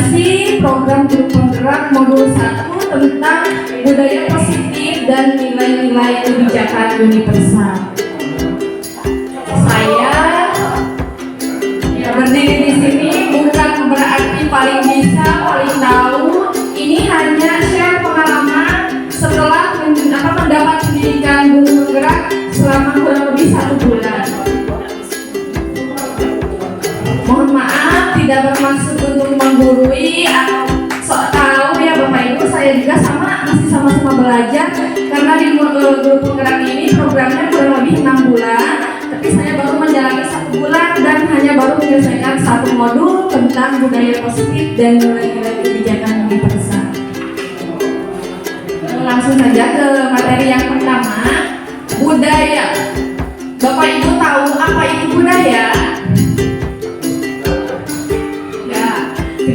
rekomendasi program grup penggerak modul 1 tentang budaya positif dan nilai-nilai kebijakan universal. Saya berdiri di sini bukan berarti paling bisa, paling tahu. Ini hanya share pengalaman setelah mendapat pendidikan guru penggerak selama kurang lebih 1 bulan. Mohon maaf, tidak bermaksud untuk menggurui atau sok tahu ya Bapak Ibu. Saya juga masih sama-sama belajar karena di grup penggerak ini programnya kurang lebih 6 bulan. Tapi saya baru menjalani 1 bulan dan hanya baru menyelesaikan 1 modul tentang budaya positif dan nilai-nilai kebijakan universal. Langsung saja ke materi yang pertama, budaya. Bapak Ibu tahu apa itu budaya?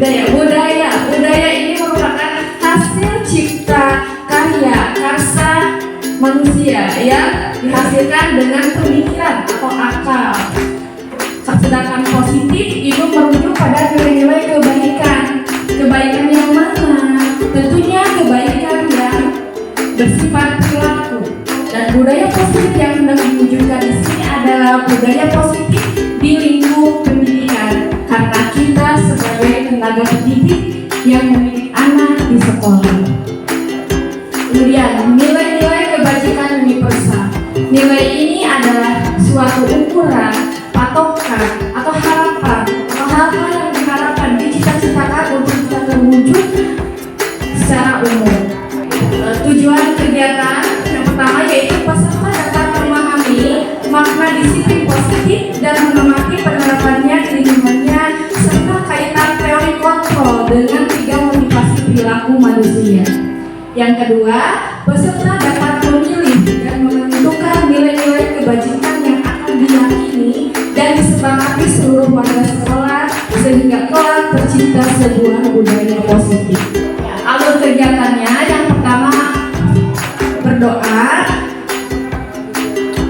Ya, budaya ini merupakan hasil cipta karya karsa manusia yang dihasilkan dengan pemikiran atau akal. Sedangkan positif itu merujuk pada nilai-nilai kebaikan yang mana? Tentunya kebaikan yang bersifat perilaku. Dan budaya positif yang hendak diwujudkan di sini adalah budaya positif di lingkup pendidikan, karena kita sebagai tenaga pendidik yang mendidik anak di sekolah. Kemudian nilai-nilai kebajikan universal. Nilai ini adalah suatu ukuran, patokan, atau harapan, atau hal-hal yang diharapkan, dicita-citakan untuk bisa terwujud secara umum. Tujuan kegiatan yang pertama yaitu peserta dapat memahami makna disiplin positif dan mengamati penerapannya di lingkungannya serta kaitan teori kontrol dengan 3 motivasi perilaku manusia. Yang kedua, peserta dapat memilih dan menentukan nilai-nilai kebajikan yang akan diyakini dan disepakati seluruh warga sekolah sehingga kelak tercipta sebuah budaya positif. Alur kegiatannya yang pertama berdoa.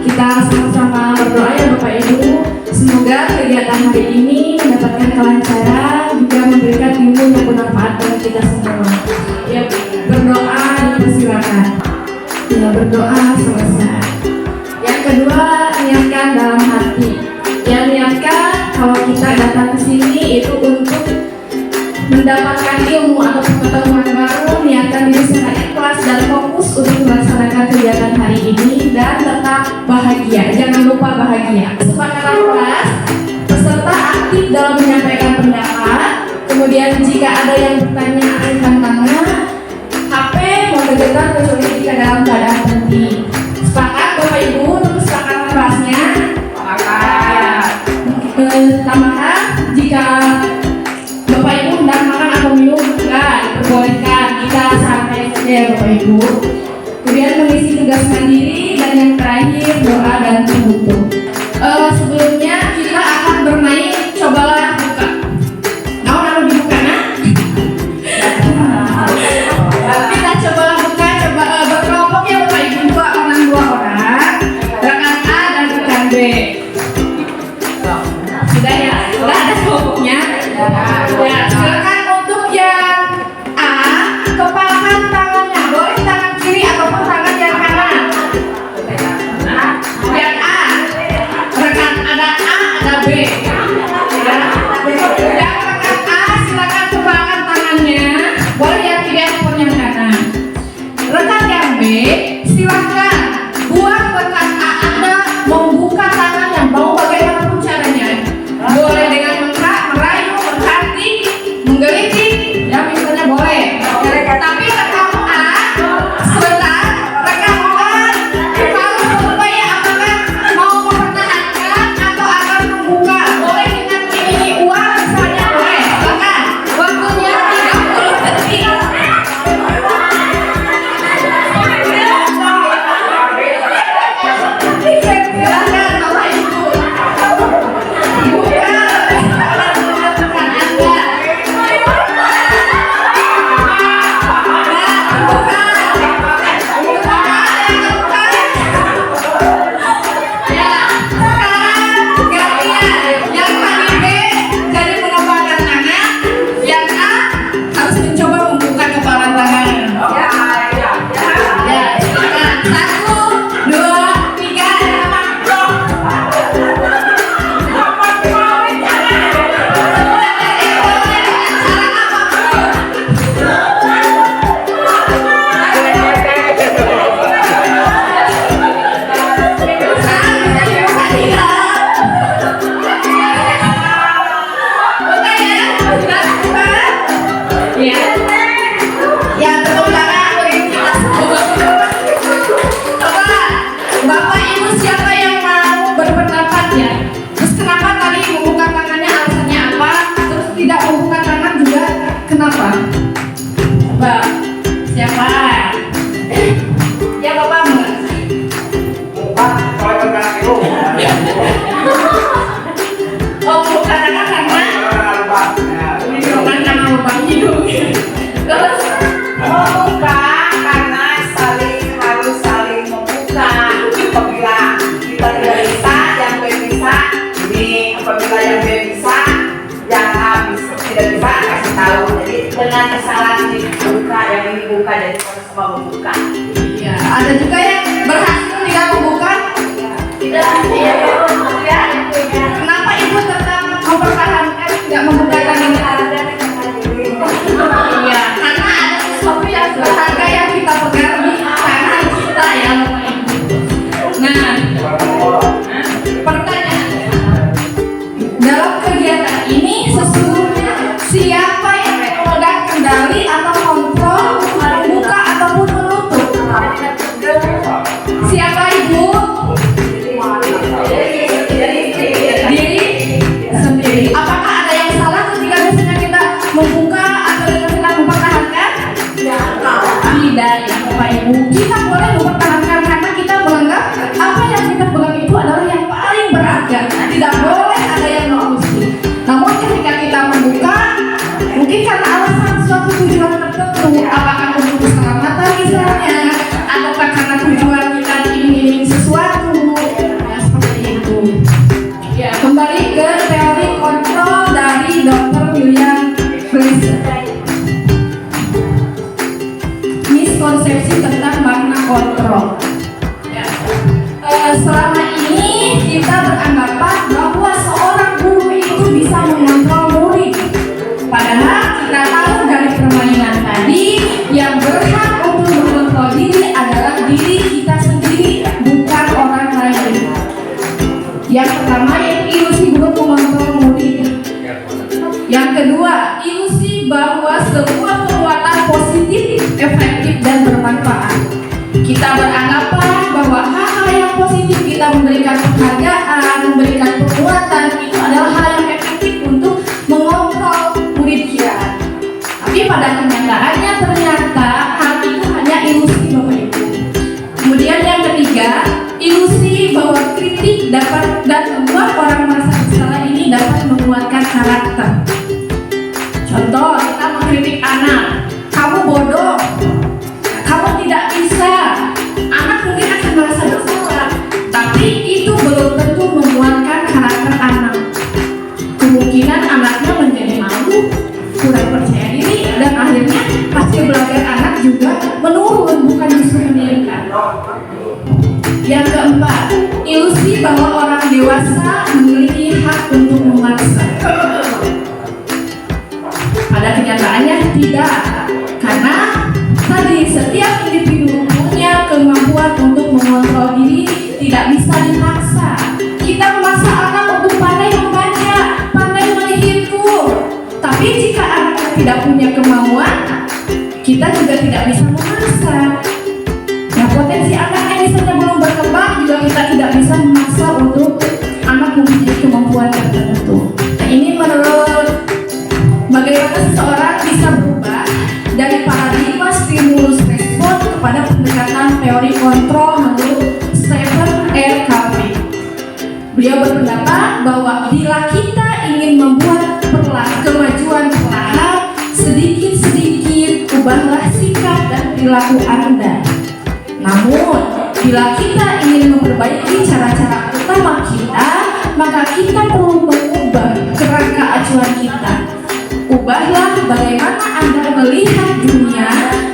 Kita sama-sama berdoa ya Bapak Ibu. Semoga kegiatan hari ini mendapatkan kelancaran, juga memberikan ilmu yang bermanfaat bagi kita semua. Ya, berdoa dipersilakan. Ya, berdoa selesai. Yang kedua, niatkan dalam hati. Yang niatkan kalau kita datang ke sini itu untuk mendapatkan ilmu atau pengetahuan baru, niatkan diri secara ikhlas dan fokus untuk melaksanakan kegiatan hari ini dan tetap bahagia. Jangan lupa bahagia. Kesepakatan kelas, peserta aktif dalam menyampaikan pendapat. Kemudian jika ada yang bertanya angkat tangan, HP mau kegiatan kecuali jika dalam keadaan penting. Sepakat Bapak Ibu untuk kesepakatan kelasnya? Sepakat. Tambahan jika Bapak Ibu hendak makan atau minum enggak diperbolehkan, kita santai saja ya Bapak Ibu. Kemudian mengisi tugas mandiri dan yang terakhir doa dan penutup. Sebelumnya kita akan bermain cobalah buka. Mau naruh dibuka nak? Kita cobalah buka, berkelompok ya Bapak Ibu, 2 orang, rekan A dan rekan B. Sudah ya, sudah ada kelompoknya. Ya, silakan untuk yang A, kepalkan tangannya, boleh tangan kiri ataupun tangan yang kanan. Yang A, rekan dengan kesalahan dibuka yang dibuka dari sama membuka. Ya, ada juga yang berhasil tidak membuka. Tidak ya. Kenapa ibu tetap mempertahankan tidak membuka tadi? Iya, karena ada sesuatu yang berharga yang kita pegang di tangan kita ya, Bapak Ibu. Nah, pertanyaan dalam kegiatan ini sesungguhnya siapa yang memegang kendali atau kontrol membuka ataupun menutup? Siapa Ibu? Diri sendiri. Apakah ada yang salah ketika misalnya kita membuka atau kita mempertahankan? Tidak ya Bapak Ibu. Kita boleh mempertahankan karena kita menganggap apa yang kita pegang itu adalah yang paling berharga. Tidak boleh ada yang mengusir. Namun ketika kita membuka, mungkin karena alasan suatu tujuan tertentu, apakah untuk keselamatan misalnya, ataukah karena tujuan kita ingin sesuatu, ya seperti itu. Ya, kembali ke teori kontrol dari Dr. William Fraser. Miskonsepsi tentang makna kontrol. Ya. Selama ini kita beranggapan bahwa seorang guru itu bisa mengontrol murid. Padahal kita tahu dari permainan tadi yang berhak untuk mengontrol diri adalah diri kita sendiri, bukan orang lain. Yang pertama yaitu ilusi guru mengontrol murid. Yang kedua, ilusi bahwa sebuah perbuatan positif, efektif dan bermanfaat. Kita beranggapan bahwa hal-hal yang positif, kita memberikan penghargaan, memberikan perbuatan, itu adalah hal yang efektif untuk mengontrol murid kita. Tapi pada kenyataannya ternyata hal itu hanya ilusi Bapak Ibu. Kemudian yang ketiga, ilusi bahwa kritik dapat dan membuat orang merasa bersalah ini dapat menguatkan karakter. Contoh, kita mengkritik anak, kamu bodoh, kamu tidak bisa. Anak mungkin akan merasa bersalah, tapi itu belum tentu menguatkan karakter anak. Kemungkinan anaknya menjadi malu, kurang percaya diri, dan akhirnya hasil belajar anak juga menurun, bukan justru meningkat. Yang keempat, ilusi bahwa orang dewasa memiliki hak untuk memaksa. Pada kenyataannya tidak, karena tadi setiap individu punya kemampuan untuk mengontrol diri, tidak bisa dipaksa. Kita memaksa anak untuk pandai membaca, pandai menghitung, tapi jika anak tidak punya kemauan, kita juga tidak bisa memaksa. Nah, potensi anaknya misalnya belum berkembang, juga kita tidak bisa memaksa untuk anak mempunyai kemampuan tertentu. Nah, ini menurut bagaimana seseorang bisa berubah dari paradigma stimulus respon kepada pendekatan teori kontrol menurut Stephen R. Covey. Beliau berpendapat bahwa bila kita ingin membuat kemajuan perlahan, sedikit-sedikit ubahlah sikap dan perilaku Anda. Namun, bila kita ingin memperbaiki cara-cara utama kita, maka kita perlu mengubah kerangka acuan kita. Ubahlah bagaimana Anda melihat dunia,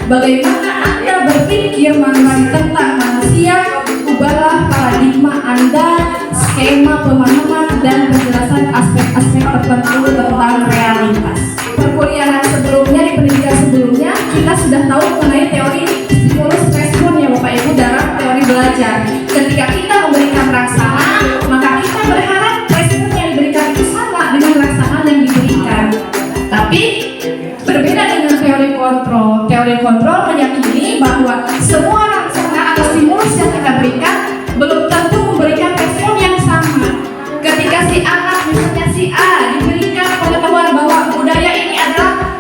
bagaimana Anda berpikir mengenai tentang manusia. Ubahlah paradigma Anda, skema pemahaman dan penjelasan aspek-aspek tertentu tentang realitas. Perkuliahan sebelumnya, di pendidikan sebelumnya, kita sudah tahu mengenai teori stimulus respon ya Bapak Ibu dalam teori belajar. Ketika kita memberikan rangsangan, maka kita berharap respon yang diberikan itu sama dengan rangsangan yang diberikan. Tapi berbeda dengan teori kontrol. Teori kontrol meyakini bahwa semua rangsangan atau stimulus yang kita berikan belum tentu memberikan respon yang sama. Ketika si anak, misalnya si A, diberikan pengetahuan bahwa budaya ini adalah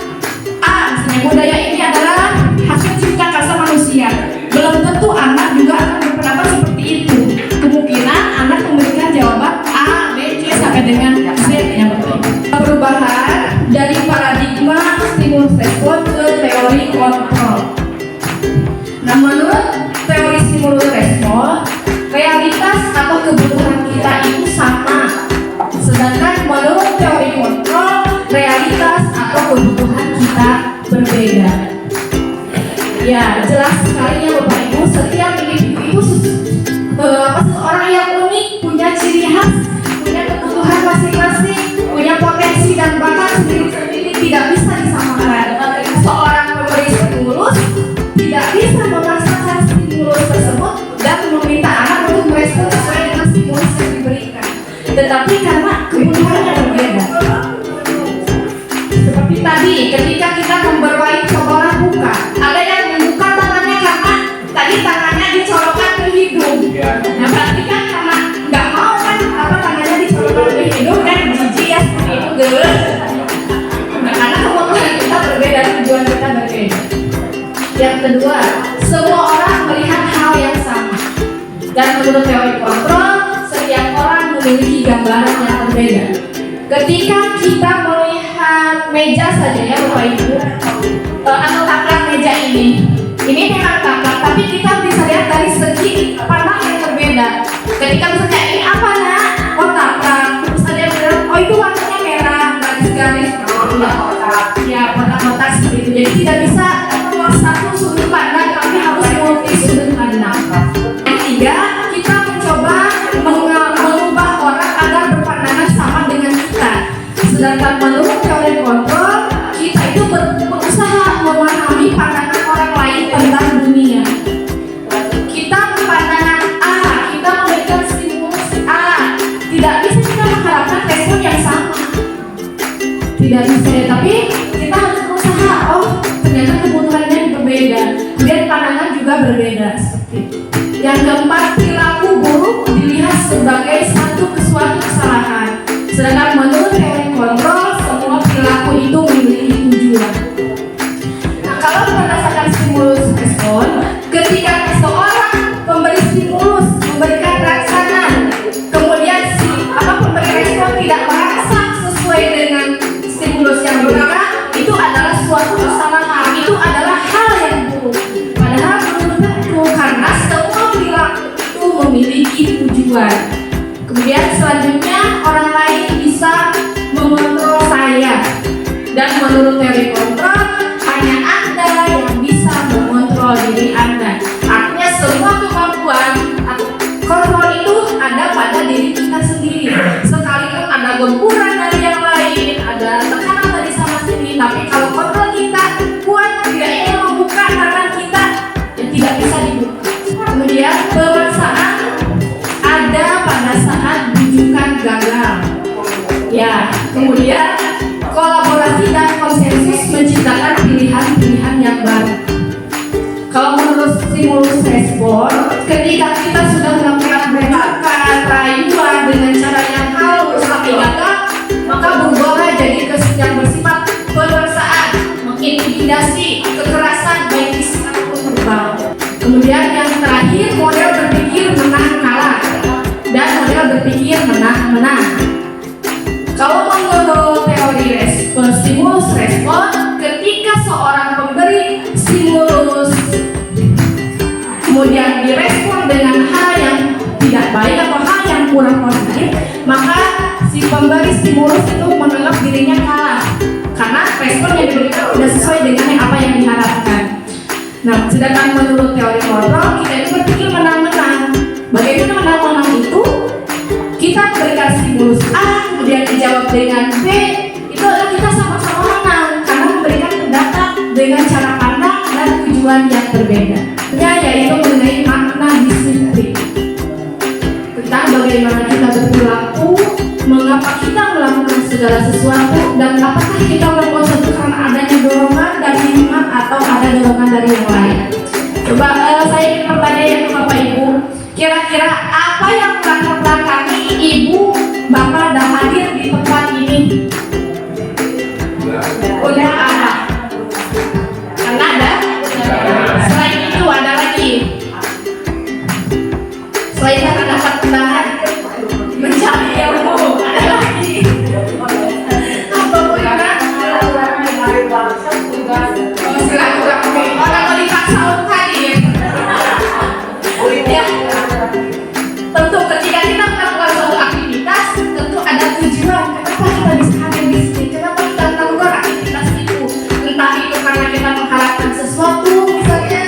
A, misalnya budaya ini adalah hasil cipta karsa manusia, belum tentu anak juga akan berpendapat seperti itu. Kemungkinan anak memberikan jawaban A, B, C sampai dengan Z yang betul. Perubahan dari paradigma stimulus respon ke teori kontrol. Nah, menurut teori stimulus respon, realitas atau kebutuhan kita itu sama. Sedangkan menurut teori kontrol, realitas atau kebutuhan kita tetapi karena kebutuhannya berbeda. Seperti tadi, ketika kita memberwai seorang buka, ada yang membuka tangannya karena tadi tangannya dicolokkan ke hidung. Nah, berarti kan karena nggak mau kan apa tangannya dicolokkan ke hidung dan jijik ya seperti itu geus. Nah, karena kebutuhan kita berbeda, tujuan kita berbeda. Yang kedua, semua orang melihat hal yang sama. Dan menurut teori kontrol, setiap orang memiliki gambaran yang berbeda. Ketika kita melihat meja saja ya Bapak Ibu, atau taplak meja ini memang taplak, tapi kita bisa lihat dari segi pandang yang berbeda. Ketika misalnya ini apa nak? Oh taplak. Terus ada yang bilang, oh itu warnanya merah, garis-garis. Ya kotak-kotak seperti itu. Jadi tidak bisa satu sudut pandang, tapi harus multi sudut pandang. Yang ketiga, kita mencoba mengubah orang agar berpandangan sama dengan kita. Sedangkan menurut teori kontrol, kita itu berusaha memahami pandangan orang lain tentang dunia. Kita berpandangan A, kita memberikan stimulus A. Tidak bisa kita mengharapkan respon yang sama. Tidak bisa, tapi kita harus berusaha. Oh, ternyata kebutuhannya berbeda. Kemudian pandangan juga berbeda. Seperti itu. Yang keempat, perilaku buruk dilihat sebagai suatu kesalahan. Sedangkan menurut teori kontrol, semua perilaku itu memiliki tujuan. Nah, kalau berdasarkan stimulus respon, ketika seseorang pemberi stimulus memberikan rangsangan, kemudian pemberi respon tidak merasa sesuai dengan stimulus yang diberikan, itu adalah suatu kesalahan. Itu adalah hal yang buruk. Padahal belum tentu, karena semua perilaku itu memiliki tujuan. Kemudian selanjutnya orang lain bisa mengontrol saya. Dan menurut teori kontrol, hanya Anda yang bisa mengontrol diri Anda. Artinya semua kemampuan kontrol itu ada pada diri kita sendiri. Sekalipun ada gempuran dari yang lain, ada tekanan dari sama sini, tapi kalau kontrol kita kuat, tidak ingin membuka tangan kita, ya tidak bisa dibuka. Kemudian pemaksaan ada pada saat bujukan gagal. Ya, kemudian kolaborasi dan konsensus menciptakan pilihan-pilihan yang baru. Kalau menurut stimulus respon, ketika kita sudah melakukan penolakan, rayuan dengan cara yang halus tapi gagal, maka berubahlah jadi yang bersifat pemaksaan, mengintimidasi, kekerasan baik fisik ataupun verbal. Kemudian yang terakhir, model berpikir menang kalah dan model berpikir menang-menang. Kalau menurut teori stimulus respon, ketika seorang pemberi stimulus kemudian direspon dengan hal yang tidak baik atau hal yang kurang positif, maka si pemberi stimulus itu menganggap dirinya kalah karena respon yang diberikan tidak sesuai dengan apa yang diharapkan. Nah, sedangkan menurut teori kontrol, kita itu berpikir menang-menang. Bagaimana menang-menang itu? Kita berikan stimulus A, kemudian dijawab dengan B, itu adalah kita sama-sama menang karena memberikan pendapat dengan cara pandang dan tujuan yang berbeda. Yaitu mengenai makna disiplin, tentang bagaimana kita berperilaku, mengapa kita melakukan segala sesuatu, dan apakah kita melakukan sesuatu karena adanya dorongan dari lingkungan atau ada dorongan dari yang lain. Coba saya ingin bertanya ya Bapak Ibu, kira-kira apa yang melatar belakangi Ibu Bapak dan hadir di tempat ini? Udah ada. Karena ada. Selain itu ada lagi. Selain akan dapat undangan mencari ilmu, ada lagi. Apa bukan? Silaturahmi. Orang mau dipaksa untuk hadir. Ya. Tentu ketika kita melakukan suatu aktivitas, tentu ada tujuan. Kenapa kita bisa hadir di sini? Kenapa kita melakukan aktivitas itu? Entah itu karena kita mengharapkan sesuatu, misalnya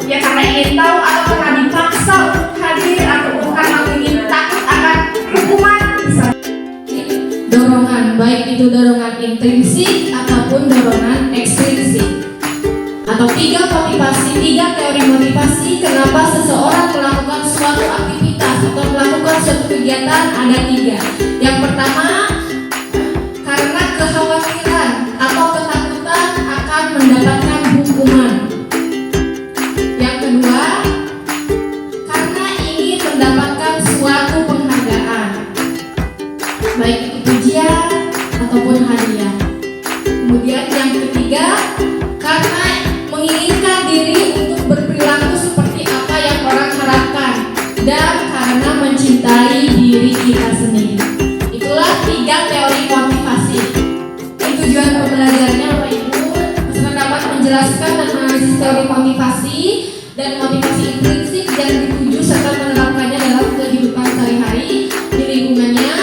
ya karena ingin tahu, atau karena dipaksa untuk hadir, ataupun karena ingin takut akan hukuman. Dorongan, baik itu dorongan intrinsik ataupun dorongan ekstrinsik. Atau tiga teori motivasi kenapa seseorang melakukan suatu aktivitas atau melakukan suatu kegiatan kegiatan ada 3. Yang pertama, karena kekhawatiran atau ketakutan akan mendapatkan hukuman. Yang kedua, karena ingin mendapatkan suatu penghargaan, baik itu pujian ataupun hadiah. Kemudian yang ketiga, karena menginginkan diri untuk berperilaku seperti apa yang orang harapkan, dan karena mencintai diri kita sendiri. Itulah 3 teori motivasi. Tujuan pembelajarannya Bapak Ibu, peserta dapat menjelaskan dan menganalisis teori motivasi dan motivasi intrinsik yang dituju serta menerapkannya dalam kehidupan sehari-hari di lingkungannya.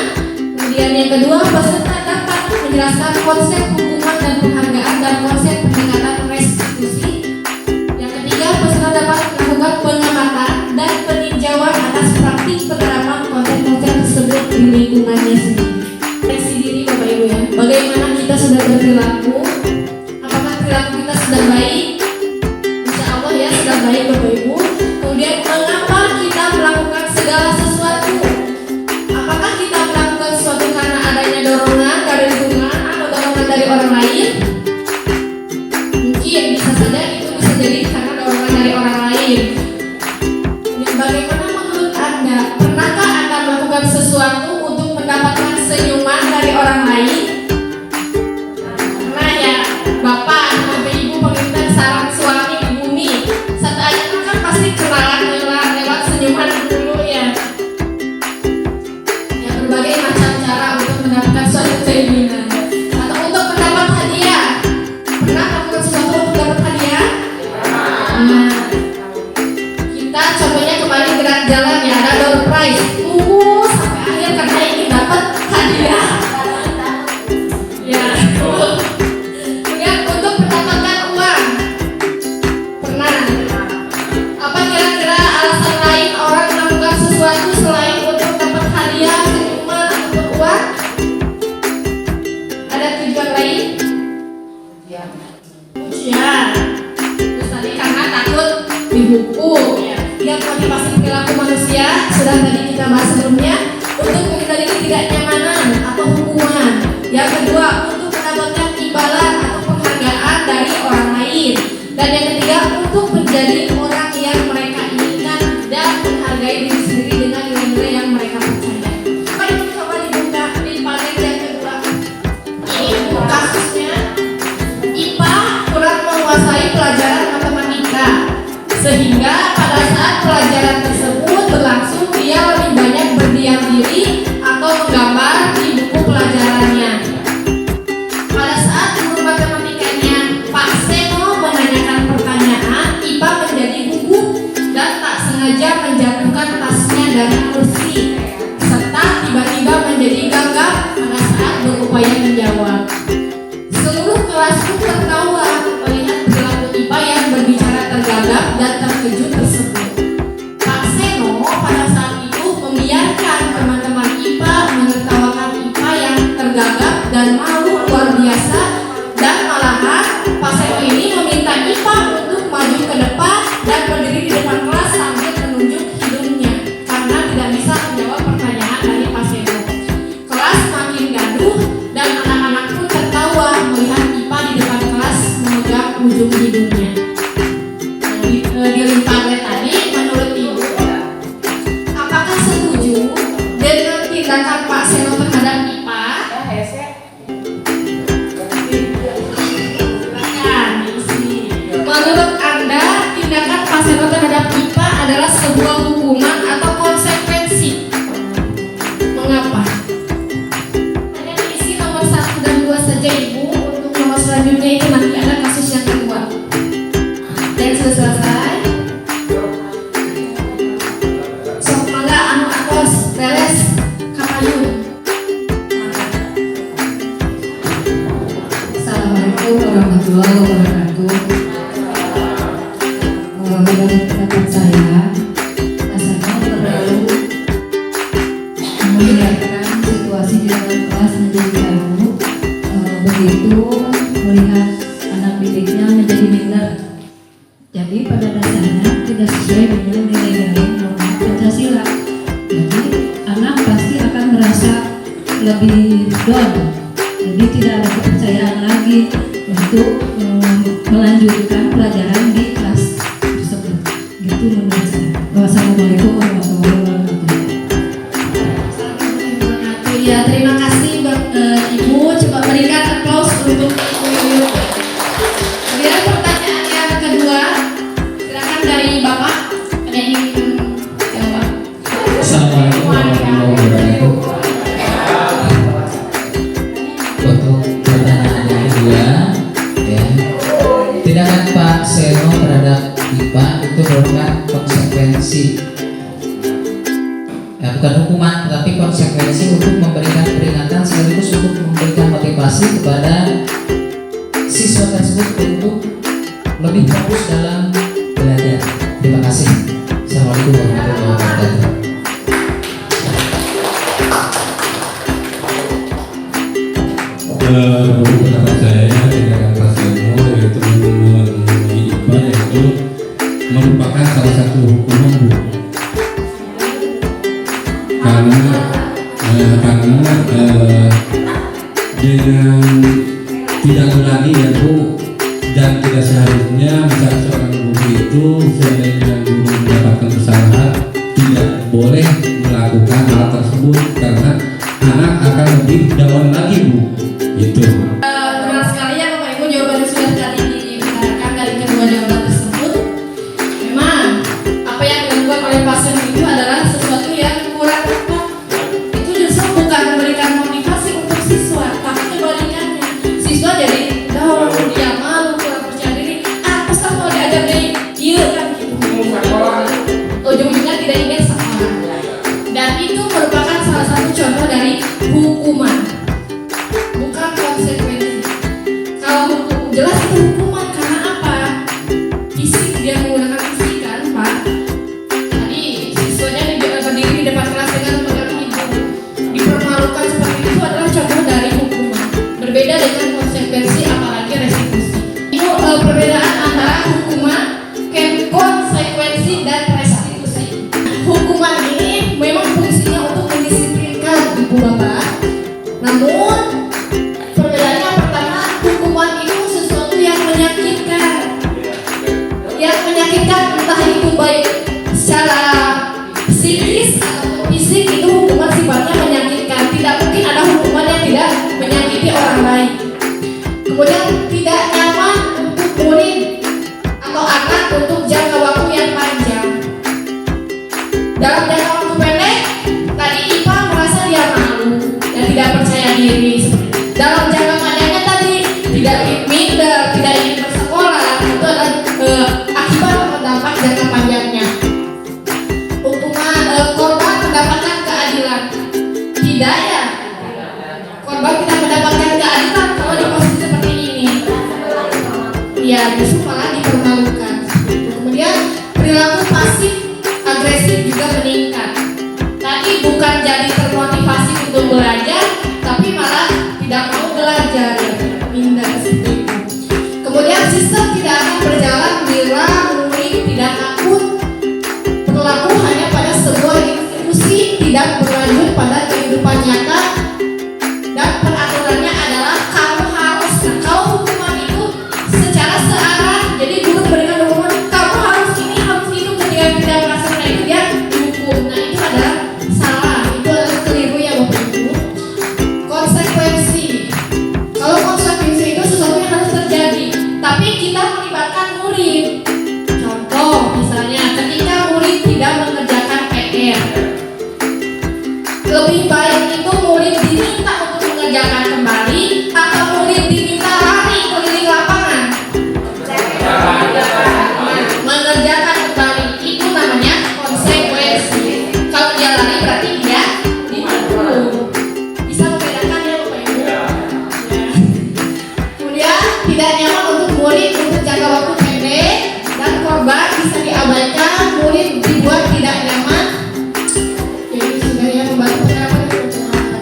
Kemudian yang kedua, peserta dapat menjelaskan konsep hukuman dan penghargaan dan konsep pendekatan restitusi. Yang ketiga, peserta dapat melakukan pengamatan dan peninjauan atas praktik penerapan konten-konten tersebut di lingkungannya sendiri. Refleksi diri Bapak Ibu ya, bagaimana kita sudah berperilaku, apakah perilaku kita sudah baik? Insya Allah ya sudah baik Bapak Ibu. Kemudian mengapa kita melakukan segala sesuatu? Apakah kita melakukan sesuatu karena adanya dorongan dari lingkungan atau dorongan dari orang lain? Mungkin bisa saja itu bisa jadi karena dorongan dari orang lain. Dan bagaimana menurut Anda? Pernahkah Anda melakukan sesuatu untuk mendapatkan senyuman dari orang lain? Pernah ya, Bapak atau Ibu penginginan sarang suami di bumi. Satu aja kan pasti kenalan lewat senyuman dulu ya. Ya berbagai macam cara untuk mendapatkan suatu keinginan atau untuk mendapat hadiah. Pernah melakukan sesuatu untuk dapat hadiah? Nah, kita contohnya kemarin gerak jalan ya, ada door prize. Tunggu sampai akhir karena ingin dapat hadiah. Ya. Kemudian untuk mendapatkan uang. Pernah. Apa kira-kira alasan lain orang melakukan sesuatu selain untuk dapat hadiah, senyuman ataupun uang? Ada tujuan lain? Ujian. Terus tadi karena takut dihukum. Yang motivasi perilaku manusia sudah tadi kita bahas sebelumnya, untuk menghindari ketidaknyamanan atau hukuman. Yang kedua, untuk mendapatkan imbalan atau penghargaan dari orang lain. Dan yang ketiga, untuk menjadi orang yang mereka inginkan dan menghargai diri sendiri dengan nilai-nilai yang mereka percaya. Mari kita coba dibuka di panel yang kedua. Ini kasusnya IPA kurang menguasai pelajaran matematika, sehingga pada saat pelajaran tersebut berlangsung dia lebih banyak berdiam diri atau menggambar di buku pelajarannya. Pada saat guru matematikanya Pak Seno menanyakan pertanyaan, IPA menjadi gugup dan tak sengaja menjatuhkan tasnya dari kursi, serta tiba-tiba menjadi gagap pada saat berupaya menjawab. Seluruh kelas pun tertawa melihat perilaku IPA yang berbicara tergagap dan terkejut tersebut. Pak Seno pada saat itu membiarkan teman-teman IPA menertawakan IPA yang tergagap dan malu luar biasa, dan malahan Pak Seno ini meminta IPA untuk maju ke depan dan berdiri di depan kelas sambil menunjuk hidungnya karena tidak bisa menjawab pertanyaan dari Pak Seno. Kelas makin gaduh dan anak-anak pun tertawa melihat IPA di depan kelas memegang ujung hidungnya. Di limpahannya tadi, menurut Ibu, apakah setuju dengan tindakan Pak Seno terhadap IPA? Menurut Anda, tindakan Pak Seno terhadap IPA adalah sebuah hukuman atau konsekuensi? Mengapa? Hanya diisi nomor 1 dan 2 saja Ibu. Untuk nomor selanjutnya itu nanti ada kasus yang kedua. Dan sudah selesai. Sok mangga anu atos beres kapayun. Assalamualaikum warahmatullahi wabarakatuh. Menurut pendapat saya, rasanya terlalu membiarkan situasi di dalam kelas menjadi gaduh, begitu melihat anak didiknya menjadi minder. Jadi pada dasarnya tidak sesuai dengan nilai-nilai norma Pancasila. Jadi anak pasti lebih down, jadi tidak ada kepercayaan lagi untuk melanjutkan pelajaran di kelas tersebut. Gitu menurut saya. Wassalamualaikum warahmatullahi wabarakatuh. Ya, terima kasih Ibu. Coba berikan aplaus untuk Ibu. Kemudian pertanyaan yang kedua, silakan dari Bapak. Ada yang ingin jawab? Assalamualaikum warahmatullahi wabarakatuh. Untuk pertanyaan yang kedua, ya, tindakan Pak Seno terhadap IPA itu merupakan konsekuensi, ya, bukan hukuman, tetapi konsekuensi untuk memberikan peringatan sekaligus untuk memberikan motivasi kepada siswa tersebut untuk lebih fokus dalam belajar. Terima kasih. Assalamualaikum warahmatullahi wabarakatuh. Menurut pendapat saya, tindakan Pak Seno yaitu menemui IPA yaitu merupakan salah satu hukuman, Bu. Karena dengan tidak ulangi ya, Bu, dan tidak seharusnya misalnya seorang guru itu seandainya guru mendapatkan kesalahan tidak boleh melakukan hal tersebut karena anak akan lebih down lagi, Bu. Itu. Benar sekali ya Bapak Ibu, jawabannya sudah tadi didengarkan dari kedua jawaban tersebut. Memang apa yang dilakukan oleh pasien itu adalah sesuatu yang kurang tepat. Itu justru bukan memberikan motivasi untuk siswa, tapi kebalikannya. Siswa jadi down, dia malu, kurang percaya diri. Terus kan mau diajar dari iya kan gitu. Ujung-ujungnya tidak ingin sekolah. Dan itu merupakan salah satu contoh dari hukuman. Bukan konsekuensi. Kalau hukum jelas itu hukuman karena apa? Fisik, dia menggunakan fisik kan, Pak. Tadi siswanya berdiri di depan kelas dengan memegang ibu, dipermalukan seperti itu adalah contoh dari hukuman. Berbeda dengan konsekuensi apalagi restitusi. Itu perbedaan antara hukuman, konsekuensi dan restitusi. Hukuman ini memang fungsinya untuk mendisiplinkan ibu bapak. Namun perbedaannya pertama, hukuman itu sesuatu yang menyakitkan. Yang menyakitkan entah itu baik secara psikis atau fisik, itu hukuman sifatnya menyakitkan. Tidak mungkin ada hukuman yang tidak menyakiti orang lain. Kemudian tidak nyaman untuk murid atau anak untuk jangka waktu yang panjang. Dalam jangka waktu pendek, tadi IPA merasa dia malu dan tidak percaya diri. Dalam jangka panjangnya tadi tidak minder, tidak ingin bersekolah. Itu adalah akibat dampak jangka panjangnya. Hukuman korban mendapatkan keadilan. Tidak ya? Korban tidak mendapatkan keadilan kalau di posisi seperti ini. Ya, justru malah dipermalukan. Kemudian perilaku pasif agresif juga meningkat. Tadi bukan jadi termotivasi untuk belajar, tapi malah tidak mau belajar, minder seperti itu. Kemudian sistem tidak akan berjalan bila murid tidak takut berlaku hanya pada sebuah institusi, tidak berlanjut pada kehidupan nyata, dan peraturannya adalah kamu harus. Nah, kalau hukuman itu secara searah, jadi guru berikan hukuman kamu harus ini harus itu, ketika tidak melaksanakan itu dia dihukum. Nah, itu adalah salah, itu adalah keliru ya Bapak Ibu. Konsekuensi, kalau konsekuensi itu sesuatu yang harus terjadi, tapi kita melibatkan murid. Contoh misalnya ketika murid tidak mengerjakan PR, lebih baik itu murid diminta untuk mengerjakan kembali atau murid diminta lari keliling lapangan mengerjakan kembali. Itu namanya konsekuensi. Kalau dia lari berarti dia dihukum. Bisa membedakan ya Bapak Ibu. Kemudian tidak nyaman untuk murid untuk jangka waktu pendek, dan korban bisa diabaikan, murid dibuat tidak nyaman. Jadi sudah ya membantu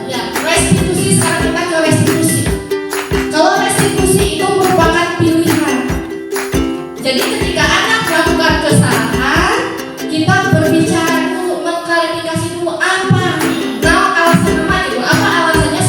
ya. Restitusi, sekarang kita ke restitusi. Kalau restitusi itu merupakan pilihan. Jadi ketika anak melakukan kesalahan, kita berbicara dulu, mengklarifikasi dulu apa. Nah, alasan apa itu? Apa alasannya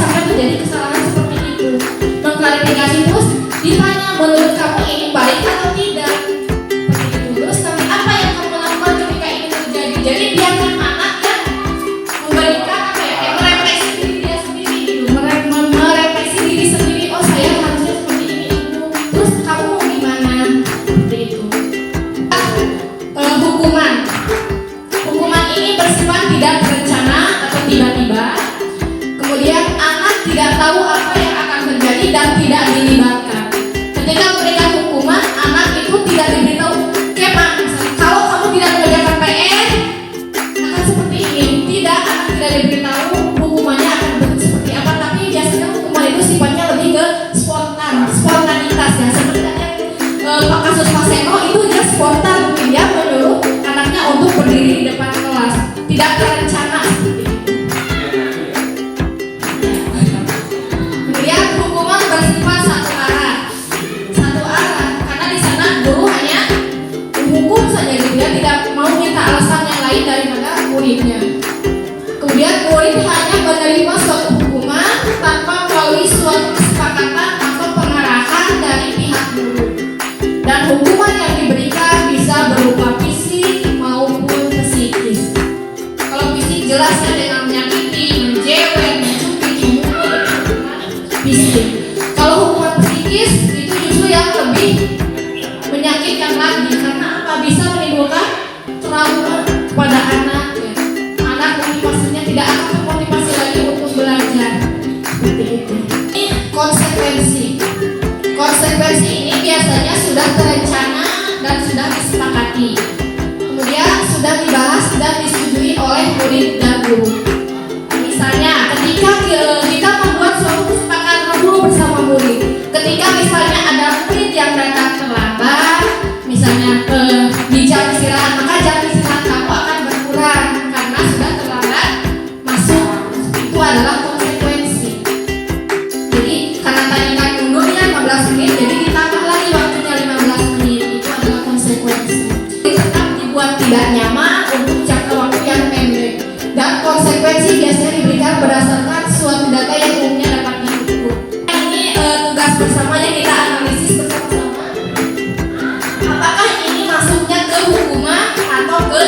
Dan hukuman yang diberikan bisa berupa fisik maupun psikis. Kalau fisik jelasnya dengan menyakiti, menjewel, mencubit, memukul, fisik. Kalau hukuman psikis itu justru yang lebih menyakitkan lagi, karena apa? Bisa menimbulkan trauma kepada anak. Ya. Anak motivasinya tidak akan termotivasi lagi untuk belajar. Seperti itu. Ini konsekuensi. Konsekuensi ini biasanya sudah terencana dan sudah disepakati. Kemudian sudah dibahas dan disetujui oleh murid dan guru. Misalnya ketika kita membuat suatu kesepakatan dulu bersama murid. Ketika misalnya ada murid yang datang terlambat, misalnya di jam istirahat, maka jam istirahat kamu akan berkurang karena sudah terlambat masuk. Itu adalah konsekuensi. Jadi karena tadi kan mundurnya 15 menit, jadi ditambah lagi waktunya 15 menit. Itu adalah konsekuensi. Tetap dibuat tidak nyaman untuk jangka waktu yang pendek. Dan konsekuensi biasanya diberikan berdasarkan suatu data yang umumnya dapat diukur. Ini tugas bersamanya kita analisis bersama-sama. Apakah ini masuknya ke hukuman atau ke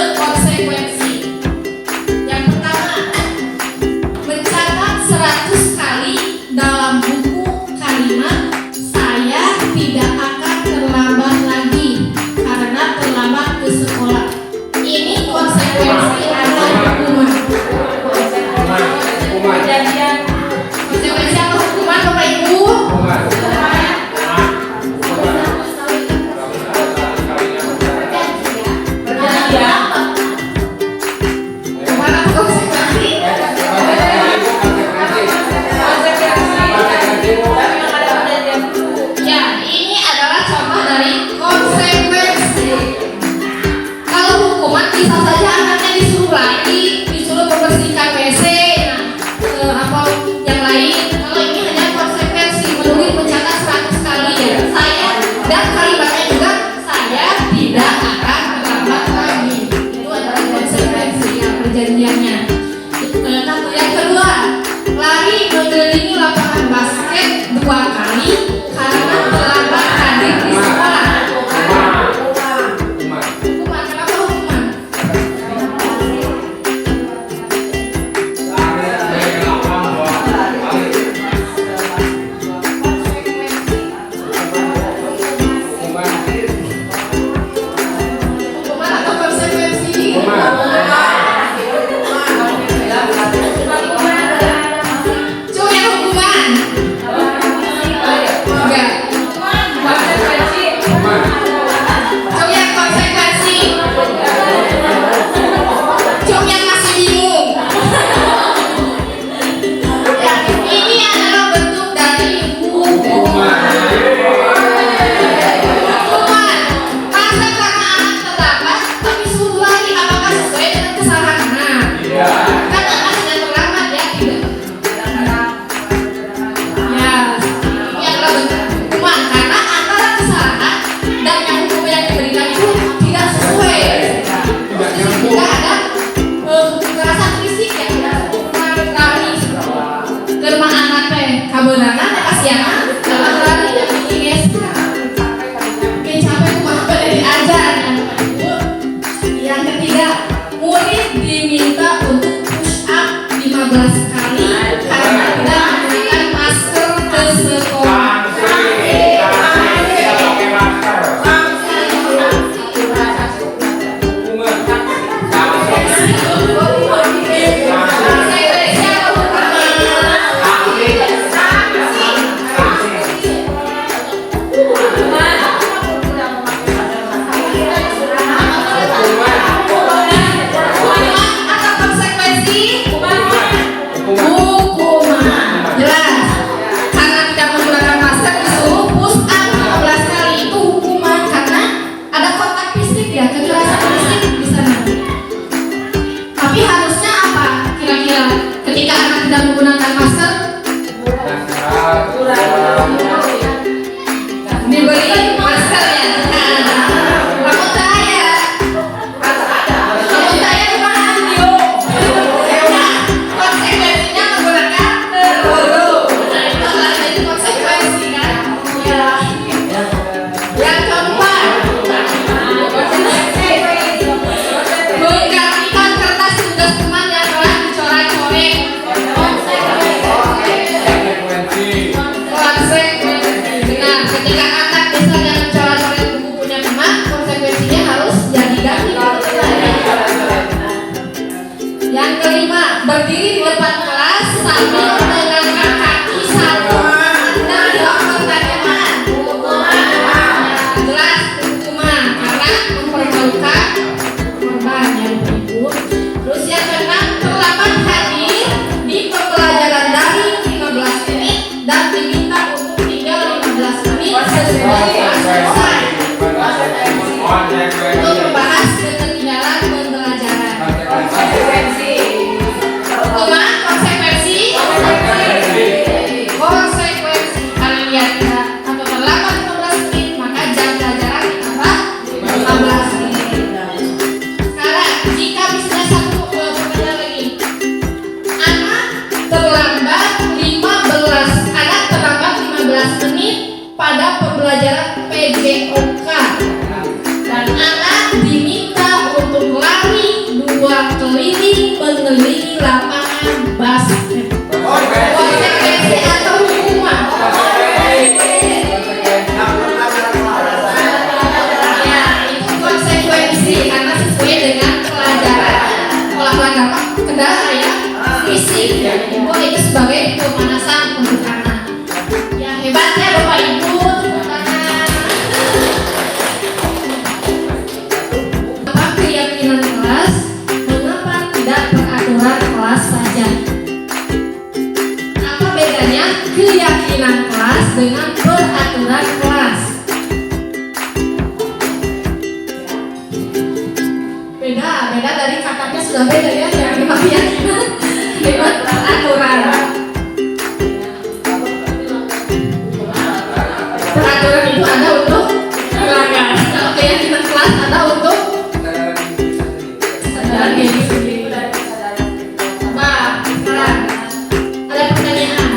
selesai untuk membahas ketinggalan pembelajaran. Konsekuensi. Konsekuensi kalian tidak atau terlambat 15 menit maka jam pelajaran ditambah 15 menit. Sekarang jika misalnya satu pertanyaan lagi, anak terlambat 15 menit pada pembelajaran PJOK dan anak diminta untuk lari 2 keliling mengelilingi lapangan basket. Konsekuensi atau hukuman? Ya, itu konsekuensi karena sesuai dengan pelajaran olahraga kendara ya, fisik. Itu sebagai pemanasan untuk anak. Yang hebatnya Bapak Ibu, tepuk tangan. Apa keyakinan kelas? Mengapa tidak peraturan kelas saja? Apa bedanya keyakinan kelas dengan peraturan kelas? Beda dari kakaknya sudah beda ya, yang lima keyakinan dengan peraturan. Peraturan itu ada untuk pelanggan. Kalau keyakinan kelas ada untuk kesadaran diri sendiri. Nah, sekarang ada pertanyaan.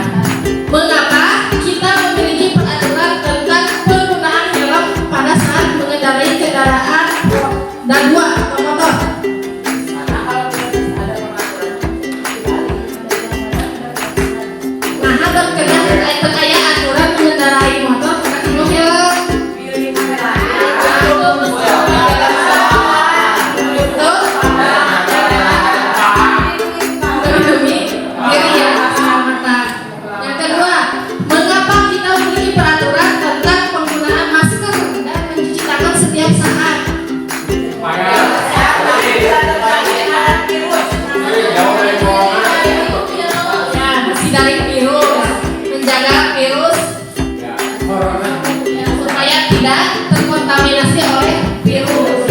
Mengapa kita memiliki peraturan tentang penggunaan helm pada saat mengendarai kendaraan dan dua atau motor? Nah, terkait aturan mengendarai motor pakai helm. Demi diri ya, keselamatan. Yang kedua, mengapa kita memiliki peraturan tentang penggunaan masker dan mencuci tangan setiap saat? Ya, masih dari virus, menjaga virus supaya tidak terkontaminasi oleh virus.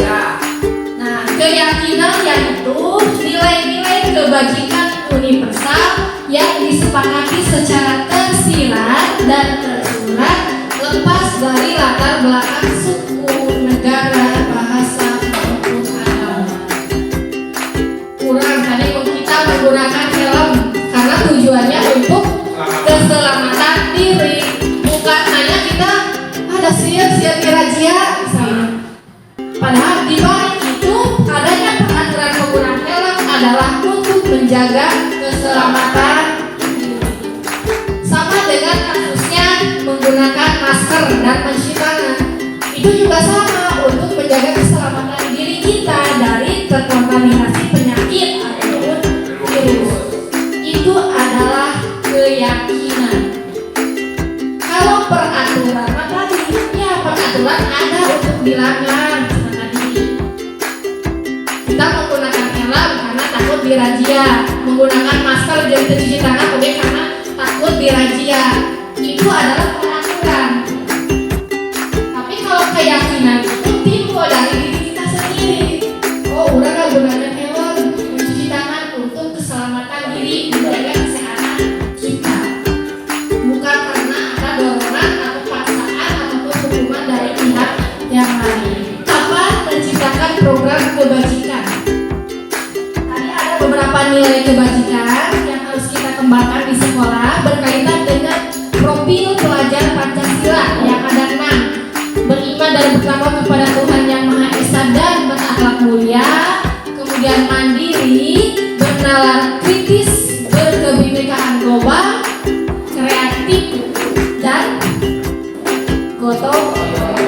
Nah, keyakinan yang itu nilai-nilai kebajikan universal yang disepakati secara tersirat dan tersurat lepas dari latar belakang suku, negara, bahasa maupun agama. Kurang tadi kita menggunakan helm karena tujuannya untuk keselamatan diri, bukan hanya kita ada siap razia misalnya. Padahal di balik itu adanya peraturan penggunaan helm adalah untuk menjaga keselamatan diri. Sama dengan kasusnya menggunakan masker dan mencuci tangan, itu juga sama untuk menjaga keselamatan diri kita dari terkontaminasi penyakit ataupun virus. Itu adalah keyakinan. Kalau peraturan tadi, ya peraturan ada untuk dilanggar. Kita menggunakan helm karena takut dirazia, menggunakan masker dan mencuci tangan karena takut dirazia. Itu adalah peraturan. Tapi kalau keyakinan itu timbul dari diri kita sendiri. Oh, udah gak gunakan helm, mencuci tangan untuk keselamatan diri, menjaga kesehatan kita. Bukan karena ada dorongan atau paksaan ataupun hukuman dari pihak yang lain. Apa menciptakan program kebajikan? Tadi ada beberapa nilai kebajikan yang harus kita kembangkan di sekolah berkaitan dengan profil pelajar Pancasila yang ada 6. Beriman dan bertakwa kepada Tuhan Yang Maha Esa dan berakhlak mulia, kemudian mandiri, bernalar kritis, berkebinekaan global, kreatif, dan gotong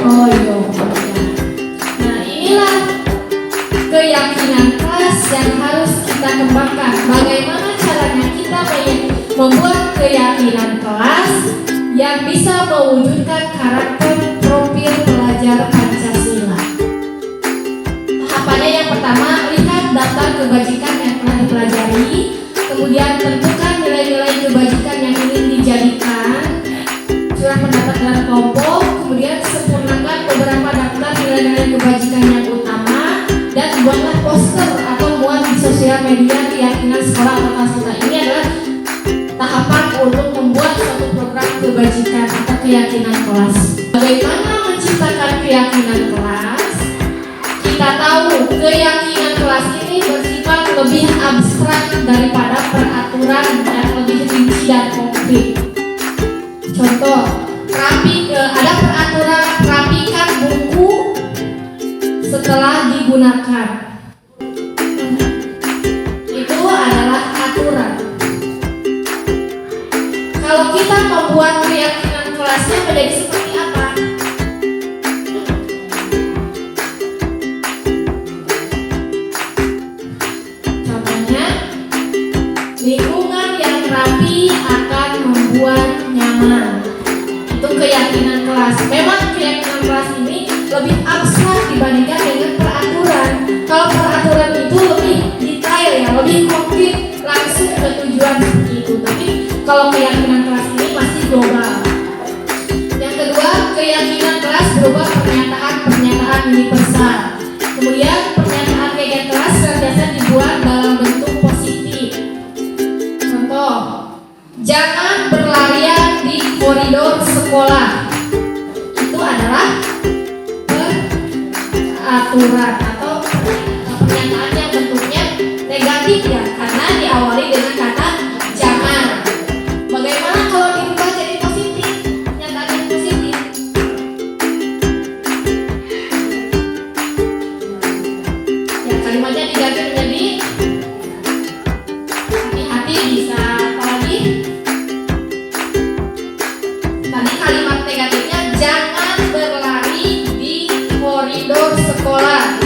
royong. Nah, inilah keyakinan kelas yang harus kita kembangkan. Bagaimana caranya kita membuat keyakinan kelas yang bisa mewujudkan karakter profil pelajar Pancasila. Tahapannya yang pertama, lihat daftar kebajikan yang telah dipelajari, kemudian tentukan nilai-nilai kebajikan yang ingin dijadikan surat pendapat dalam kelompok, kemudian kebajikan atau keyakinan kelas. Bagaimana menciptakan keyakinan kelas? Kita tahu keyakinan kelas ini bersifat lebih abstrak daripada peraturan dan lebih rinci dan konkret. Contoh, ada peraturan rapikan buku setelah digunakan. Itu adalah aturan. Kalau kita membuat keyakinan kelasnya menjadi seperti apa? Contohnya, lingkungan yang rapi akan membuat nyaman. Itu keyakinan kelas. Memang keyakinan kelas ini lebih abstrak dibandingkan dengan peraturan. Kalau peraturan itu lebih detail ya, lebih konkret, langsung ke tujuan seperti itu. Tapi kalau keyakinan kelas ini masih global. Yang kedua, keyakinan kelas berupa pernyataan universal. Kemudian pernyataan keyakinan kelas senantiasa dibuat dalam bentuk positif. Contoh, jangan berlarian di koridor sekolah. Itu adalah peraturan atau pernyataan yang bentuknya negatif ya, karena diawali dengan kata jangan. Bagaimana kalau dirubah jadi positif? Pernyataan positif. Ya, kalimatnya diganti menjadi hati-hati, bisa apa lagi? Tadi kalimat negatifnya jangan berlari di koridor sekolah.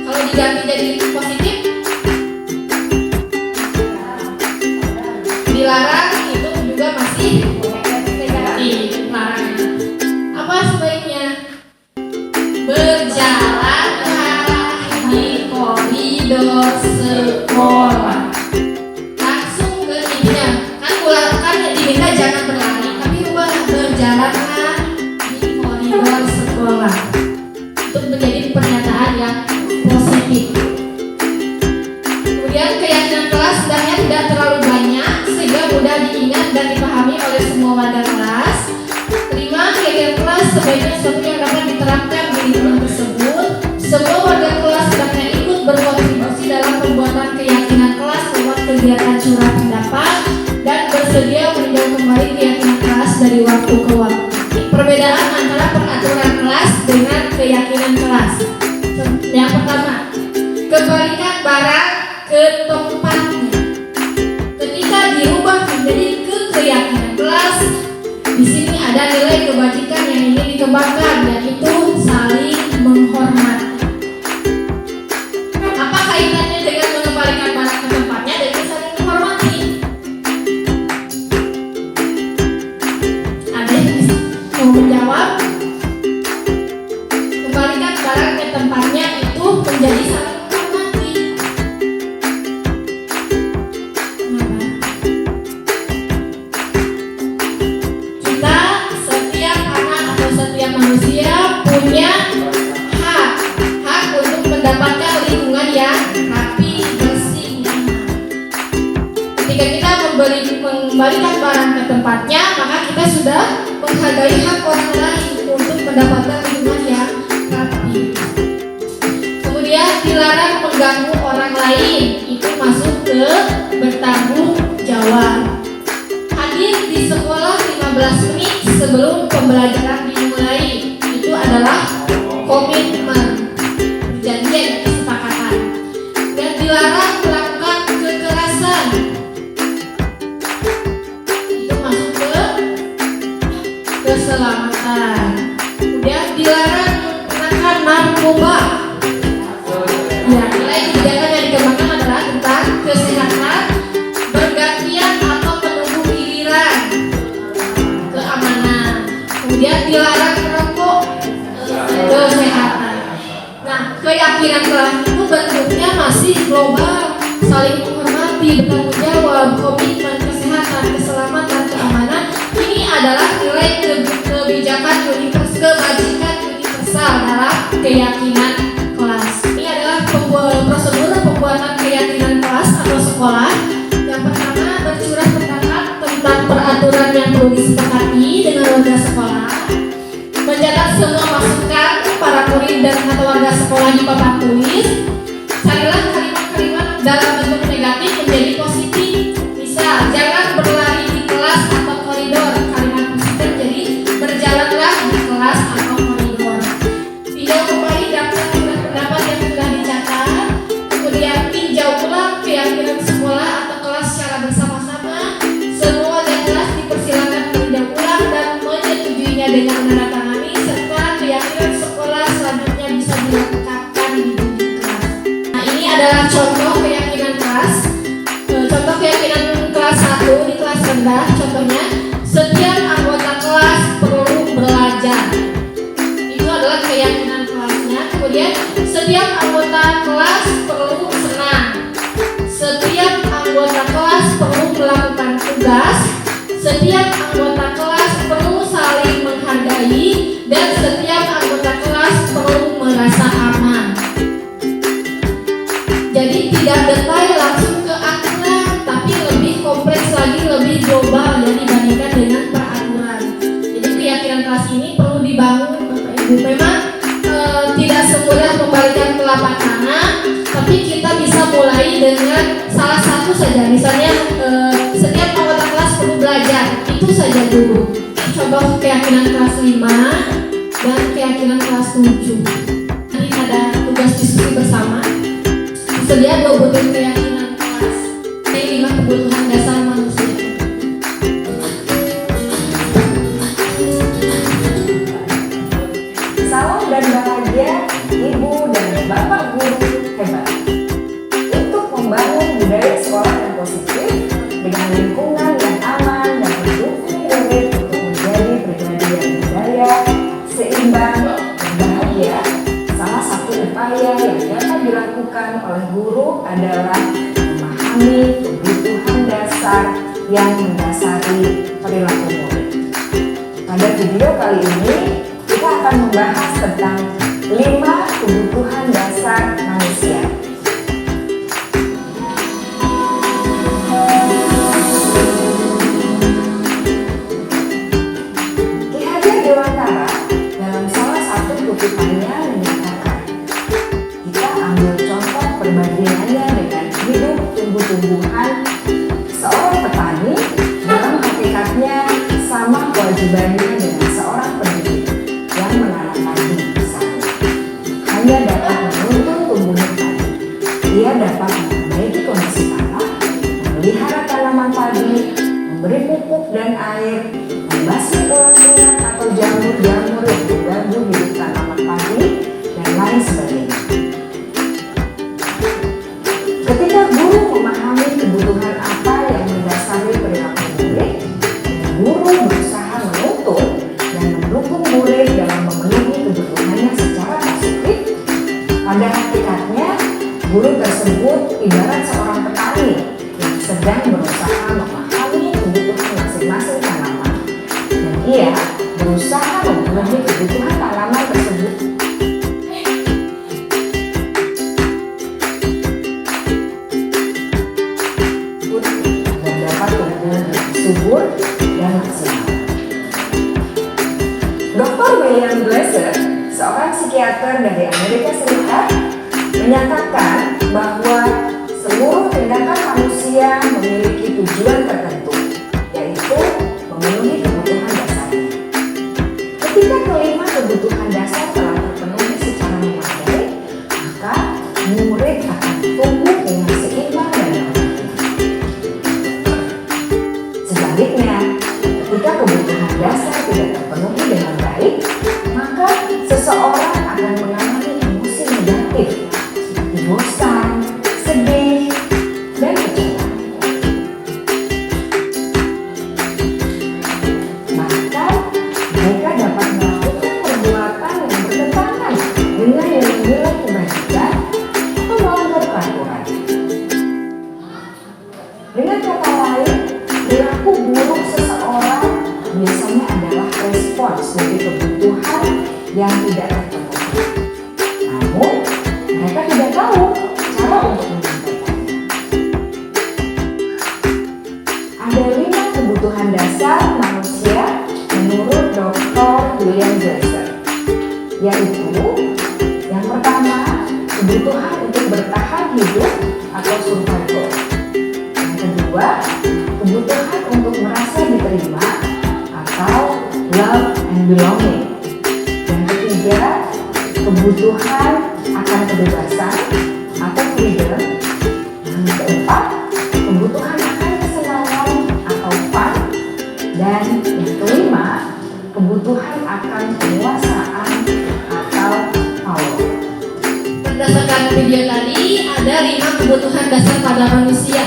Kalau diganti jadi positif, dilarang, itu juga masih negatif. Larang. Apa sebaiknya? Berjalanlah di koridor sekolah. Langsung ke ininya. Kan diminta jangan berlari, tapi ubah berjalanlah di koridor sekolah. Untuk menjadi pernyataan yang positif. Kemudian keyakinan kelas sebenarnya tidak terlalu banyak sehingga mudah diingat dan dipahami oleh semua warga kelas. Kelima, keyakinan kelas sebaiknya sesuatu yang dapat diterapkan di lingkungan tersebut. Semua warga kelas hendaknya ikut berkontribusi dalam pembuatan keyakinan kelas lewat kegiatan curah pendapat dan bersedia meninjau kembali keyakinan kelas dari waktu ke waktu. Perbedaan antara peraturan kelas dengan keyakinan kelas. Yang pertama, kebalikan barang ke tempatnya. Ketika dirubah menjadi keyakinan kelas, di sini ada nilai kebajikan yang ingin dikembangkan, yaitu saling menghormati. Apa kaitannya dengan mengembalikan barang ke tempatnya dengan saling menghormati? Ada yang mau menjawab? Kembalikan barang ke tempatnya itu menjadi saling menghormati. Kenapa? Kita, setiap anak atau setiap manusia punya hak untuk mendapatkan lingkungan yang rapi, bersih, nyaman. Ketika kita mengembalikan barang ke tempatnya, maka kita sudah menghargai hak orang lain untuk mendapatkan lingkungan yang rapi. Kemudian dilarang mengganggu orang lain, itu masuk ke bertanggung jawab. Hadir di sekolah 15 menit sebelum pembelajaran dimulai, itu adalah komitmen, perjanjian, kesepakatan. Dan dilarang melakukan kekerasan, itu masuk ke keselamatan. Kemudian dilarang menggunakan narkoba. Ya, nilai kebijakan yang dikembangkan adalah tentang kesehatan bergantian atau menunggu giliran, keamanan. Kemudian dilarang merokok, kesehatan. Nah, keyakinan kelas itu bentuknya masih global, saling menghormati, bertanggung jawab, komitmen, kesehatan, keselamatan, keamanan. Ini adalah nilai kebijakan kebajikan universal dalam keyakinan kelas. Ini adalah prosedur pembuatan keyakinan kelas atau sekolah. Yang pertama, bercurah pendapat tentang peraturan yang perlu disepakati dengan warga sekolah, mencatat semua masukan para murid dan atau warga sekolah di papan tulis. Carilah kalimat-kalimat dalam bentuk negatif menjadi positif. Misal, jangan berlari di kelas atau koridor. Kalimat positif jadi berjalanlah di kelas atau koridor. Tinjau kembali daftar pendapat yang sudah dicatat. Kemudian tinjau ulang keyakinan sekolah atau kelas secara bersama-sama. Semua warga kelas dipersilakan meninjau ulang dan menyetujuinya dengan menandatangani, serta keyakinan sekolah selanjutnya bisa dilakukan di dinding kelas. Nah, ini adalah contoh keyakinan kelas. Contoh keyakinan kelas 1 di kelas rendah. Contohnya, setiap anggota kelas perlu belajar. Itu adalah keyakinan kelasnya. Kemudian, setiap anggota kelas perlu senang. Setiap anggota kelas perlu melakukan tugas. Setiap anggota kelas perlu saling menghargai. Dan setiap anggota kelas perlu merasa aman. Jadi tidak detail langsung ke aturan, tapi lebih kompleks lagi, lebih global ya dibandingkan dengan peraturan. Jadi keyakinan kelas ini perlu dibangun Bapak Ibu. Memang tidak semudah membalikan telapak tangan, tapi kita bisa mulai dengan salah satu saja. Misalnya setiap anggota kelas perlu belajar, itu saja dulu. Contoh keyakinan kelas 5 dan keyakinan kelas 7. Nanti ada tugas diskusi bersama. Sedia 2 butir keyakinan kelas. Ini 5 kebutuhan dasar manusia. Salam dan bahagia Ibu dan Bapak guru hebat. Untuk membangun budaya sekolah yang positif dengan lingkungan yang aman dan mendukung murid untuk menjadi pribadi yang berdaya, seimbang, dan bahagia, salah satu upaya yang dapat dilakukan oleh guru adalah memahami kebutuhan dasar yang mendasari perilaku murid. Pada video kali ini, kita akan membahas tentang 5 kebutuhan dasar manusia. Ki Hajar Dewantara dalam salah satu kutipannya menyatakan, kita ambil contoh perbandingannya dengan hidup tumbuh-tumbuhan. Seorang petani dalam hakikatnya sama kewajibannya dengan seorang pendidik yang menanam padi misalnya. Hanya dapat menuntun tumbuhnya padi. Ia dapat memperbaiki kondisi tanah, memelihara tanaman padi, memberi pupuk dan air, membasmi ulat-ulat atau jamur-jamur yang mengganggu hidup tanaman padi, dan lain sebagainya. Ketika guru memahami kebutuhan apa yang mendasari perilaku murid, guru berusaha menuntun dan mendukung murid dalam memenuhi kebutuhannya secara positif. Pada hakikatnya, guru tersebut ibarat seorang petani yang sedang berusaha memahami kebutuhan masing-masing tanaman, dan ia berusaha memenuhi kebutuhan tanaman tersebut. Dan dapat tumbuh subur dan maksimal. Dr. William Glasser, seorang psikiater dari Amerika Serikat, menyatakan bahwa seluruh tindakan manusia memiliki tujuan tertentu, yaitu memenuhi kebutuhan dasarnya. Ketika kelima kebutuhan dasar telah terpenuhi secara memadai, maka murid akan tumbuh dengan seimbang dan bahagia. Sebaliknya, ketika kebutuhan dasar tidak terpenuhi dengan baik, maka seseorang akan mengalami emosi negatif seperti bosan, sedih, dan kecewa. Bahkan, mereka dapat melakukan perbuatan yang bertentangan dengan nilai-nilai kebajikan atau melanggar peraturan. Dengan kata lain, perilaku buruk seseorang biasanya adalah respons dari kebutuhan yang tidak terpenuhi. Namun, mereka tidak tahu cara untuk menyampaikannya. Ada 5 kebutuhan dasar manusia yaitu yang pertama, kebutuhan untuk bertahan hidup atau survival. Yang kedua, kebutuhan untuk merasa diterima atau love and belonging. Yang ketiga, kebutuhan akan kebebasan atau freedom. Yang keempat, kebutuhan akan kesenangan atau fun. Dan yang kelima, kebutuhan akan penguasaan atau power. Berdasarkan video tadi, ada 5 kebutuhan dasar pada manusia.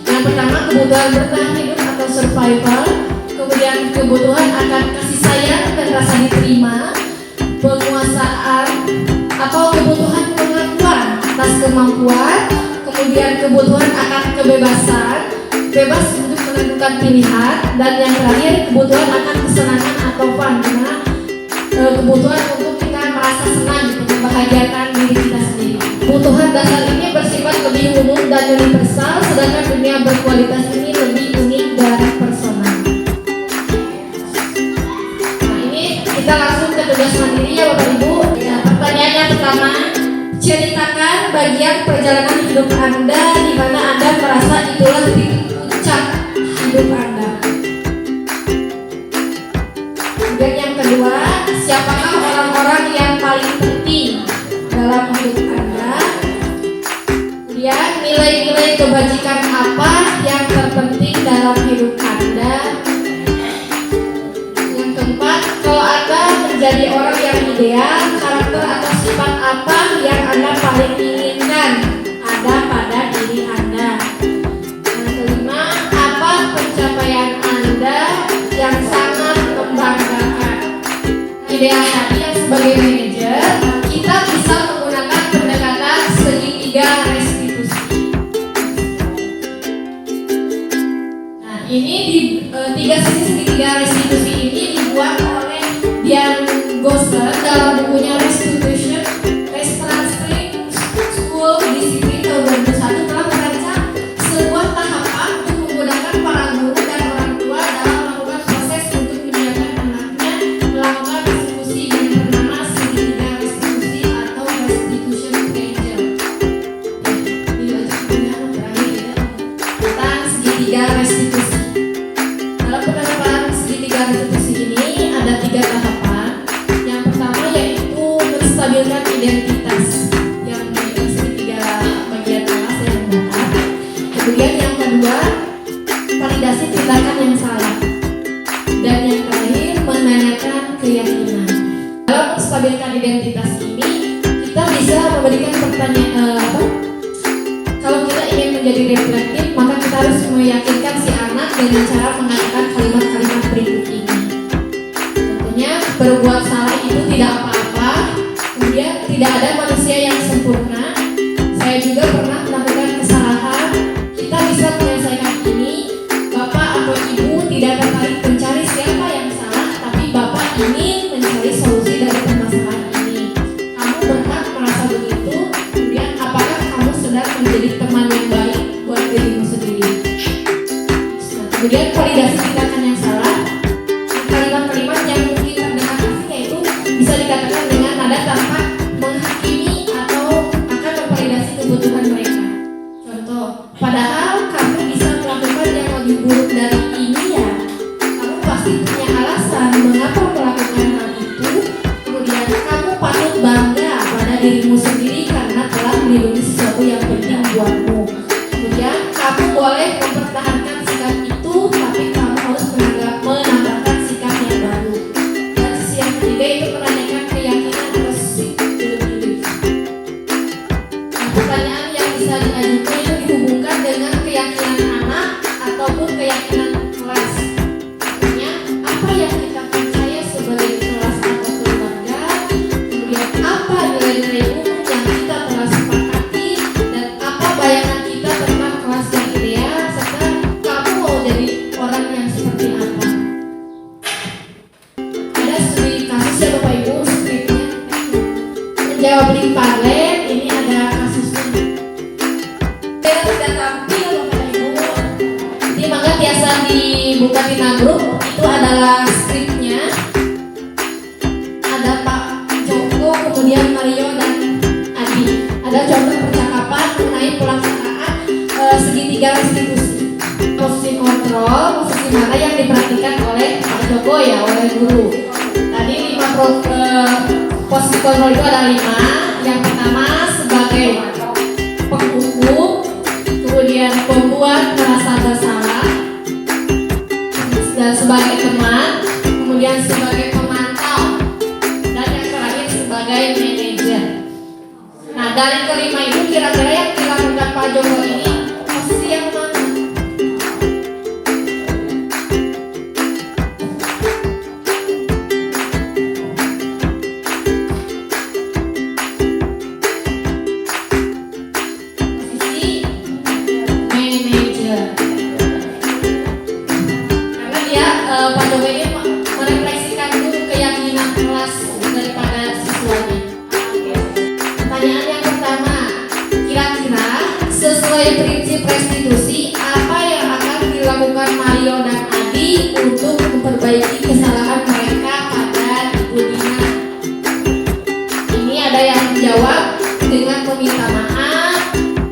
Yang pertama, kebutuhan bertahan hidup atau survival. Kemudian kebutuhan akan kasih sayang dan rasa diterima, penguasaan atau kebutuhan pengakuan atas kemampuan. Kemudian kebutuhan akan kebebasan, bebas untuk menentukan pilihan. Dan yang terakhir, kebutuhan akan kesenangan atau fun, dimana kebutuhan untuk kita merasa senang, membahagiakan diri kita sendiri. Kebutuhan dasar ini bersifat lebih umum dan universal, sedangkan dunia berkualitas ini lebih unik dan personal. Nah, ini kita langsung ke tugas mandiri ya Bapak Ibu. Ya, pertanyaan yang pertama, ceritakan bagian perjalanan hidup Anda di mana Anda merasa itulah titik puncak hidup Anda. Kemudian yang kedua, siapakah orang-orang yang paling penting dalam hidup Anda? Kemudian nilai-nilai kebajikan apa yang terpenting dalam hidup Anda? Yang keempat, kalau Anda menjadi orang yang ideal, karakter atau sifat apa yang Anda paling inginkan ada pada diri Anda? Yang kelima, apa pencapaian Anda yang sangat membanggakan? Ideal tadi yang sebagai manajer, kita bisa menggunakan pendekatan segitiga restitusi. Nah, ini di tiga sisi segitiga restitusi ini dibuat oleh Dian Gosler dalam bukunya Restitution, Restructuring School Discipline tahun 2001, telah merancang sebuah tahapan untuk menggunakan para guru dan orang tua dalam melakukan proses untuk menyiapkan anaknya melakukan restitusi yang bernama segitiga restitusi atau restitution triangle. Tentang segitiga restitusi. Dalam penerapan segitiga restitusi ini ada 3 tahapan. Yang pertama yaitu menstabilkan identitas yang memiliki segitiga bagian atas yang membentar. Kemudian yang kedua, validasi tindakan yang salah. Dan yang terakhir, menanyakan keyakinan. Dalam menstabilkan identitas ini, kita bisa memberikan pertanyaan kalau kita ingin menjadi reflektif, maka kita harus meyakinkan si anak dengan cara mengatakan kalimat-kalimat berikut ini. Contohnya, berbuat salah itu tidak apa-apa. Kemudian, tidak ada manusia yang sempurna. Saya juga pernah melakukan kesalahan. Kita bisa menyelesaikan ini. Bapak atau Ibu tidak tertarik mencari siapa yang salah, tapi Bapak ingin mencari solusi dari permasalahan ini. Kamu berhak merasa begitu. Kemudian, apakah kamu sedang menjadi teman yang baik buat dirimu sendiri? Nah, kemudian validasi tindakan yang salah. Kalimat-kalimat yang mungkin terdengar asing yaitu bisa dikatakan dengan nada tanpa menghakimi atau akan memvalidasi kebutuhan mereka. Contoh, padahal kamu bisa melakukan yang lebih buruk dari ini ya. Kamu pasti punya alasan mengapa melakukan hal itu. Kemudian kamu patut bangga pada dirimu sendiri karena telah melindungi sesuatu yang penting buatmu. Kemudian kamu boleh mempertahankan sikap itu, tapi kamu harus menambahkan sikap yang baru. Dan sisi yang ketiga itu menanyakan keyakinan atau belief. Nah, pertanyaan yang bisa diajukan itu dihubungkan dengan keyakinan anak ataupun keyakinan kelas. Artinya, apa yang kita percaya sebagai kelas atau keluarga, kemudian apa nilai-nilai umum yang kita telah sepakati, dan apa bayangan kita tentang kelas yang ideal, serta kamu mau jadi orang yang seperti apa. Ada studi kasus ya Bapak Ibu, skripnya menjawab link Parlen, ini ada kasusnya. Saya tidak tampil Bapak Ibu. Ini mangga biasa dibuka di grup, itu adalah skripnya. Ada Pak kemudian Mario dan Adi. Ada contoh percakapan mengenai pelaksanaan segitiga restitusi. Posisi kontrol, posisi mana yang diperhatikan oleh Pak Joko ya, oleh guru. Tadi posisi kontrol itu ada 5. Yang pertama sebagai penghukum, kemudian pembuat merasa bersalah, dan sebagai teman, kemudian sebagai pemantau, dan yang terakhir sebagai manajer. Nah, dari kelima itu kira-kira yang dilakukan Pak Joko ini posisi yang mana? Posisi manajer. Karena dia Pak Joko ini merefleksikan dulu keyakinan kelas daripada siswanya. Pertanyaan yang pertama, kira-kira sesuai prinsip restitusi apa yang akan dilakukan Mario dan Adi untuk memperbaiki kesalahan mereka pada Ibu Dina? Ini ada yang menjawab dengan meminta maaf,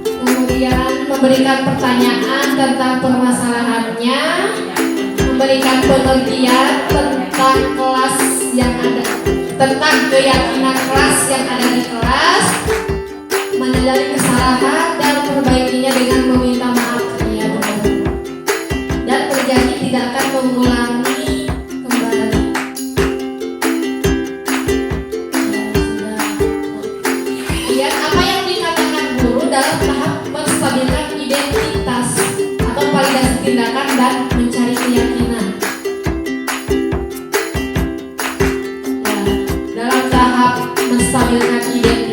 kemudian memberikan pertanyaan tentang permasalahannya, memberikan pengertian tentang kelas yang ada, tentang keyakinan kelas yang ada di kelas, menyadari kesalahan dan memperbaikinya dengan meminta maaf ya teman-teman, dan berjanji tidak akan mengulangi kembali. Kemudian apa yang dikatakan guru dalam tahap menstabilkan identitas atau validasi tindakan dan mencari keyakinan. Dalam tahap menstabilkan identitas